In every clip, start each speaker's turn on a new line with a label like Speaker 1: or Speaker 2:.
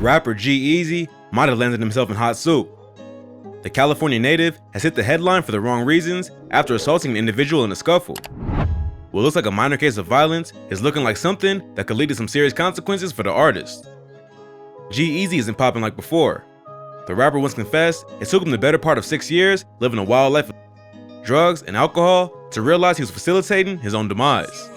Speaker 1: rapper G-Eazy might have landed himself in hot soup. The California native has hit the headline for the wrong reasons after assaulting an individual in a scuffle. What looks like a minor case of violence is looking like something that could lead to some serious consequences for the artist. G-Eazy isn't popping like before. The rapper once confessed it took him the better part of 6 years living a wild life of drugs and alcohol to realize he was facilitating his own demise.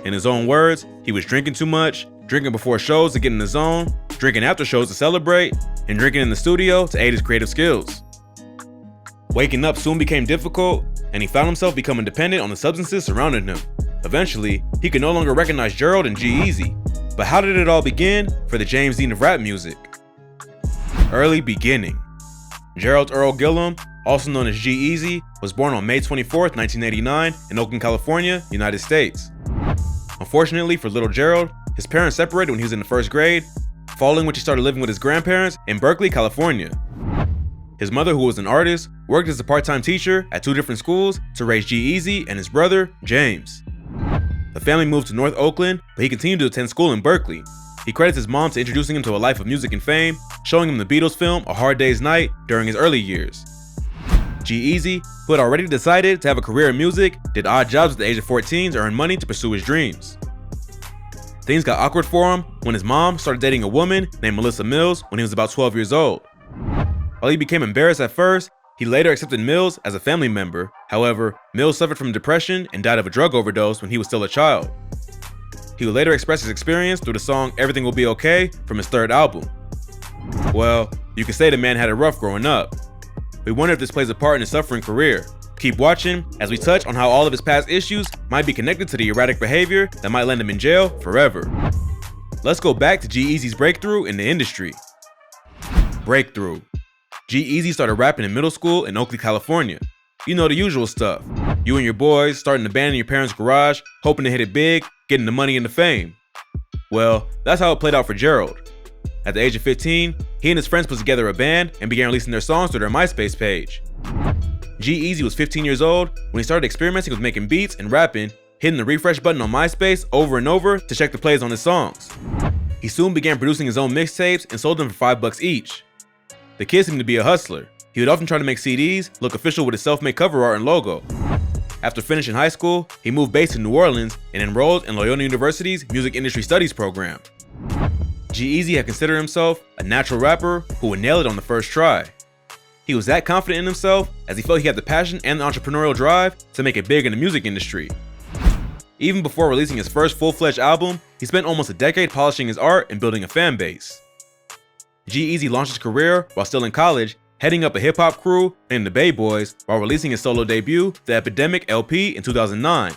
Speaker 1: In his own words, he was drinking too much, drinking before shows to get in the zone, drinking after shows to celebrate, and drinking in the studio to aid his creative skills. Waking up soon became difficult, and he found himself becoming dependent on the substances surrounding him. Eventually, he could no longer recognize Gerald and G-Eazy. But how did it all begin for the James Dean of rap music? Early beginning. Gerald Earl Gillum, also known as G-Eazy, was born on May 24, 1989 in Oakland, California, United States. Unfortunately for little Gerald, his parents separated when he was in the first grade, following which he started living with his grandparents in Berkeley, California. His mother, who was an artist, worked as a part-time teacher at 2 different schools to raise G-Eazy and his brother, James. The family moved to North Oakland, but he continued to attend school in Berkeley. He credits his mom to introducing him to a life of music and fame, showing him the Beatles film A Hard Day's Night during his early years. G-Eazy, who had already decided to have a career in music, did odd jobs at the age of 14 to earn money to pursue his dreams. Things got awkward for him when his mom started dating a woman named Melissa Mills when he was about 12 years old. While he became embarrassed at first, he later accepted Mills as a family member. However, Mills suffered from depression and died of a drug overdose when he was still a child. He would later express his experience through the song Everything Will Be Okay from his 3rd album. Well, you could say the man had it rough growing up. We wonder if this plays a part in his suffering career. Keep watching as we touch on how all of his past issues might be connected to the erratic behavior that might land him in jail forever. Let's go back to G-Eazy's breakthrough in the industry. Breakthrough. G-Eazy started rapping in middle school in Oakland, California. You know the usual stuff. You and your boys starting a band in your parents' garage, hoping to hit it big, getting the money and the fame. Well, that's how it played out for Gerald. At the age of 15, he and his friends put together a band and began releasing their songs through their MySpace page. G-Eazy was 15 years old when he started experimenting with making beats and rapping, hitting the refresh button on MySpace over and over to check the plays on his songs. He soon began producing his own mixtapes and sold them for $5 each. The kid seemed to be a hustler. He would often try to make CDs look official with his self-made cover art and logo. After finishing high school, he moved base to New Orleans and enrolled in Loyola University's Music Industry Studies program. G-Eazy had considered himself a natural rapper who would nail it on the first try. He was that confident in himself as he felt he had the passion and the entrepreneurial drive to make it big in the music industry. Even before releasing his first full-fledged album, he spent almost a decade polishing his art and building a fan base. G-Eazy launched his career while still in college, heading up a hip-hop crew named the Bay Boys while releasing his solo debut, The Epidemic LP, in 2009.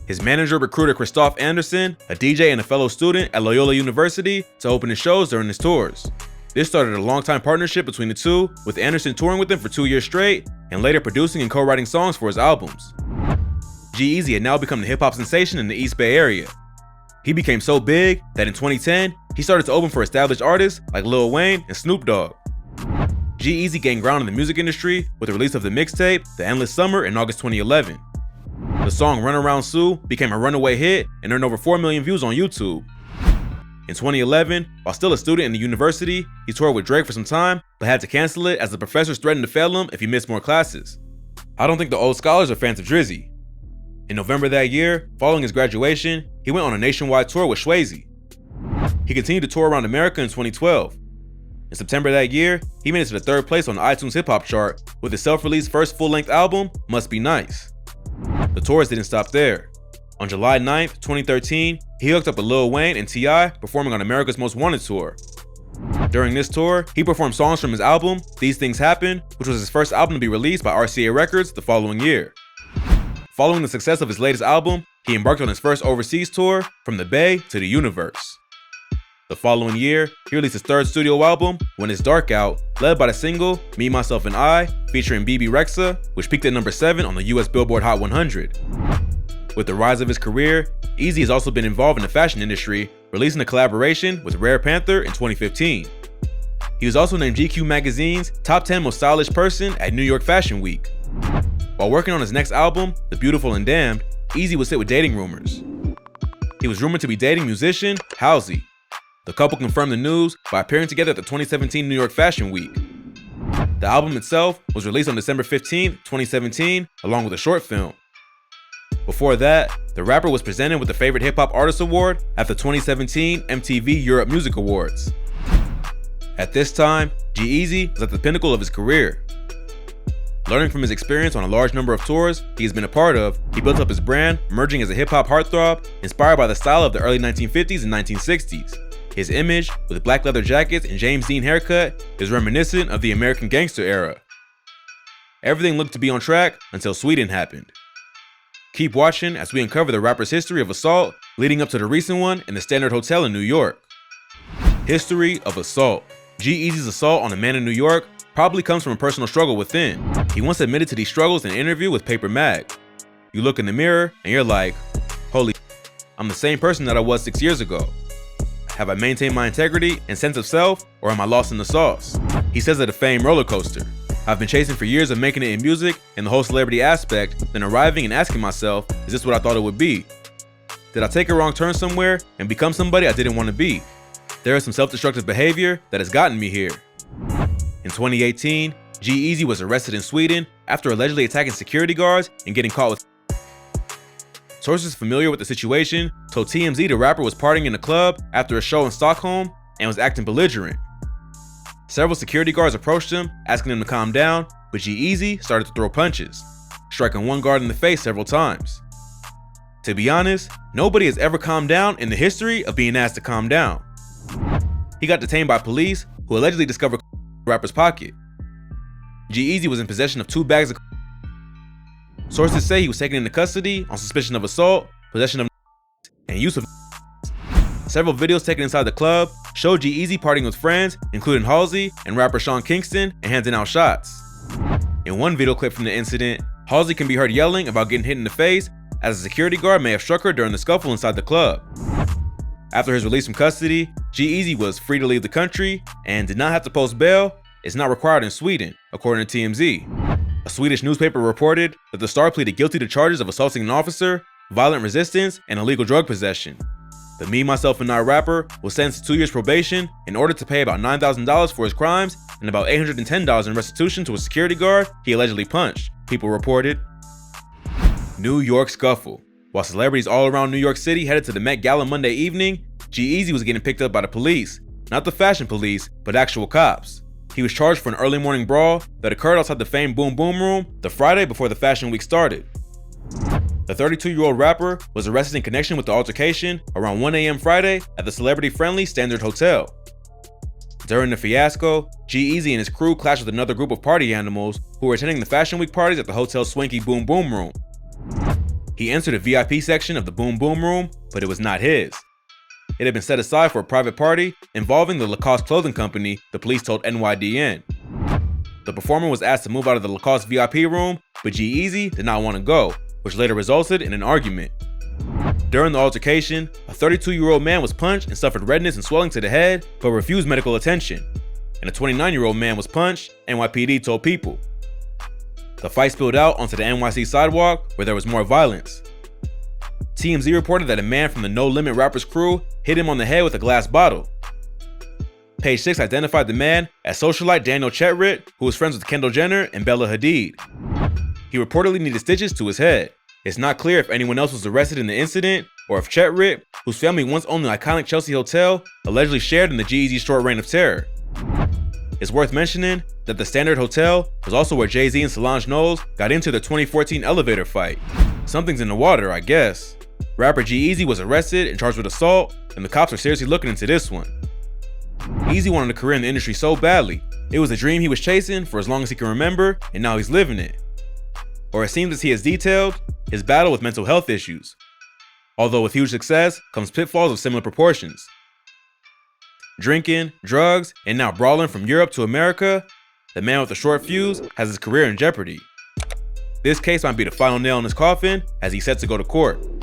Speaker 1: His manager recruited Christoph Anderson, a DJ and a fellow student at Loyola University, to open his shows during his tours. This started a long-time partnership between the two, with Anderson touring with him for 2 years straight and later producing and co-writing songs for his albums. G-Eazy had now become the hip-hop sensation in the East Bay area. He became so big that in 2010, he started to open for established artists like Lil Wayne and Snoop Dogg. G-Eazy gained ground in the music industry with the release of the mixtape The Endless Summer in August 2011. The song Run Around Sue became a runaway hit and earned over 4 million views on YouTube. In 2011, while still a student in the university, he toured with Drake for some time, but had to cancel it as the professors threatened to fail him if he missed more classes. I don't think the old scholars are fans of Drizzy. In November that year, following his graduation, he went on a nationwide tour with Swayze. He continued to tour around America in 2012. In September that year, he made it to the 3rd place on the iTunes hip hop chart with his self-released first full-length album, Must Be Nice. The tours didn't stop there. On July 9th, 2013, he hooked up with Lil Wayne and T.I. performing on America's Most Wanted tour. During this tour, he performed songs from his album, These Things Happen, which was his first album to be released by RCA Records the following year. Following the success of his latest album, he embarked on his first overseas tour, From the Bay to the Universe. The following year, he released his 3rd studio album, When It's Dark Out, led by the single Me, Myself, and I, featuring BB Rexa, which peaked at number 7 on the US Billboard Hot 100. With the rise of his career, Eazy has also been involved in the fashion industry, releasing a collaboration with Rare Panther in 2015. He was also named GQ Magazine's Top 10 Most Stylish Person at New York Fashion Week. While working on his next album, The Beautiful and Damned, Eazy would sit with dating rumors. He was rumored to be dating musician Halsey. The couple confirmed the news by appearing together at the 2017 New York Fashion Week. The album itself was released on December 15, 2017, along with a short film. Before that, the rapper was presented with the Favorite Hip Hop Artist Award at the 2017 MTV Europe Music Awards. At this time, G-Eazy was at the pinnacle of his career. Learning from his experience on a large number of tours he has been a part of, he built up his brand, emerging as a hip-hop heartthrob inspired by the style of the early 1950s and 1960s. His image, with black leather jackets and James Dean haircut, is reminiscent of the American gangster era. Everything looked to be on track until Sweden happened. Keep watching as we uncover the rapper's history of assault leading up to the recent one in the Standard Hotel in New York. History of assault. G-Eazy's assault on a man in New York probably comes from a personal struggle within. He once admitted to these struggles in an interview with Paper Mag. You look in the mirror and you're like, holy, I'm the same person that I was 6 years ago. Have I maintained my integrity and sense of self, or am I lost in the sauce? He says at a fame roller coaster. I've been chasing for years of making it in music and the whole celebrity aspect, then arriving and asking myself, is this what I thought it would be? Did I take a wrong turn somewhere and become somebody I didn't want to be? There is some self-destructive behavior that has gotten me here. In 2018, G-Eazy was arrested in Sweden after allegedly attacking security guards and getting caught with. Sources familiar with the situation told TMZ the rapper was partying in a club after a show in Stockholm and was acting belligerent. Several security guards approached him, asking him to calm down, but G-Eazy started to throw punches, striking one guard in the face several times. To be honest, nobody has ever calmed down in the history of being asked to calm down. He got detained by police, who allegedly discovered the rapper's pocket. G-Eazy was in possession of 2 bags of. Sources say he was taken into custody on suspicion of assault, possession of and use of. Several videos taken inside the club show G-Eazy partying with friends, including Halsey and rapper Sean Kingston, and handing out shots. In one video clip from the incident, Halsey can be heard yelling about getting hit in the face, as a security guard may have struck her during the scuffle inside the club. After his release from custody, G-Eazy was free to leave the country and did not have to post bail. It's not required in Sweden, according to TMZ. A Swedish newspaper reported that the star pleaded guilty to charges of assaulting an officer, violent resistance, and illegal drug possession. The Me, Myself, and I rapper was sentenced to 2 years probation in order to pay about $9,000 for his crimes and about $810 in restitution to a security guard he allegedly punched, people reported. New York scuffle. While celebrities all around New York City headed to the Met Gala Monday evening, G-Eazy was getting picked up by the police. Not the fashion police, but actual cops. He was charged for an early morning brawl that occurred outside the famed Boom Boom Room the Friday before the fashion week started. The 32-year-old rapper was arrested in connection with the altercation around 1 a.m. Friday at the celebrity-friendly Standard Hotel. During the fiasco, G-Eazy and his crew clashed with another group of party animals who were attending the fashion week parties at the hotel's swanky Boom Boom Room. He entered a VIP section of the Boom Boom Room, but it was not his. It had been set aside for a private party involving the Lacoste clothing company, the police told NYDN. The performer was asked to move out of the Lacoste VIP room, but G-Eazy did not want to go, which later resulted in an argument. During the altercation, a 32-year-old man was punched and suffered redness and swelling to the head, but refused medical attention. And a 29-year-old man was punched, NYPD told People. The fight spilled out onto the NYC sidewalk, where there was more violence. TMZ reported that a man from the No Limit Rappers crew hit him on the head with a glass bottle. Page 6 identified the man as socialite Daniel Chetrit, who was friends with Kendall Jenner and Bella Hadid. He reportedly needed stitches to his head. It's not clear if anyone else was arrested in the incident, or if Chetrit, whose family once owned the iconic Chelsea Hotel, allegedly shared in the G-Eazy short reign of terror. It's worth mentioning that the Standard Hotel was also where Jay-Z and Solange Knowles got into their 2014 elevator fight. Something's in the water, I guess. Rapper G-Eazy was arrested and charged with assault, and the cops are seriously looking into this one. Eazy wanted a career in the industry so badly. It was a dream he was chasing for as long as he can remember, and now he's living it. Or it seems as he has detailed, his battle with mental health issues. Although with huge success comes pitfalls of similar proportions. Drinking, drugs, and now brawling from Europe to America, the man with the short fuse has his career in jeopardy. This case might be the final nail in his coffin as he's set to go to court.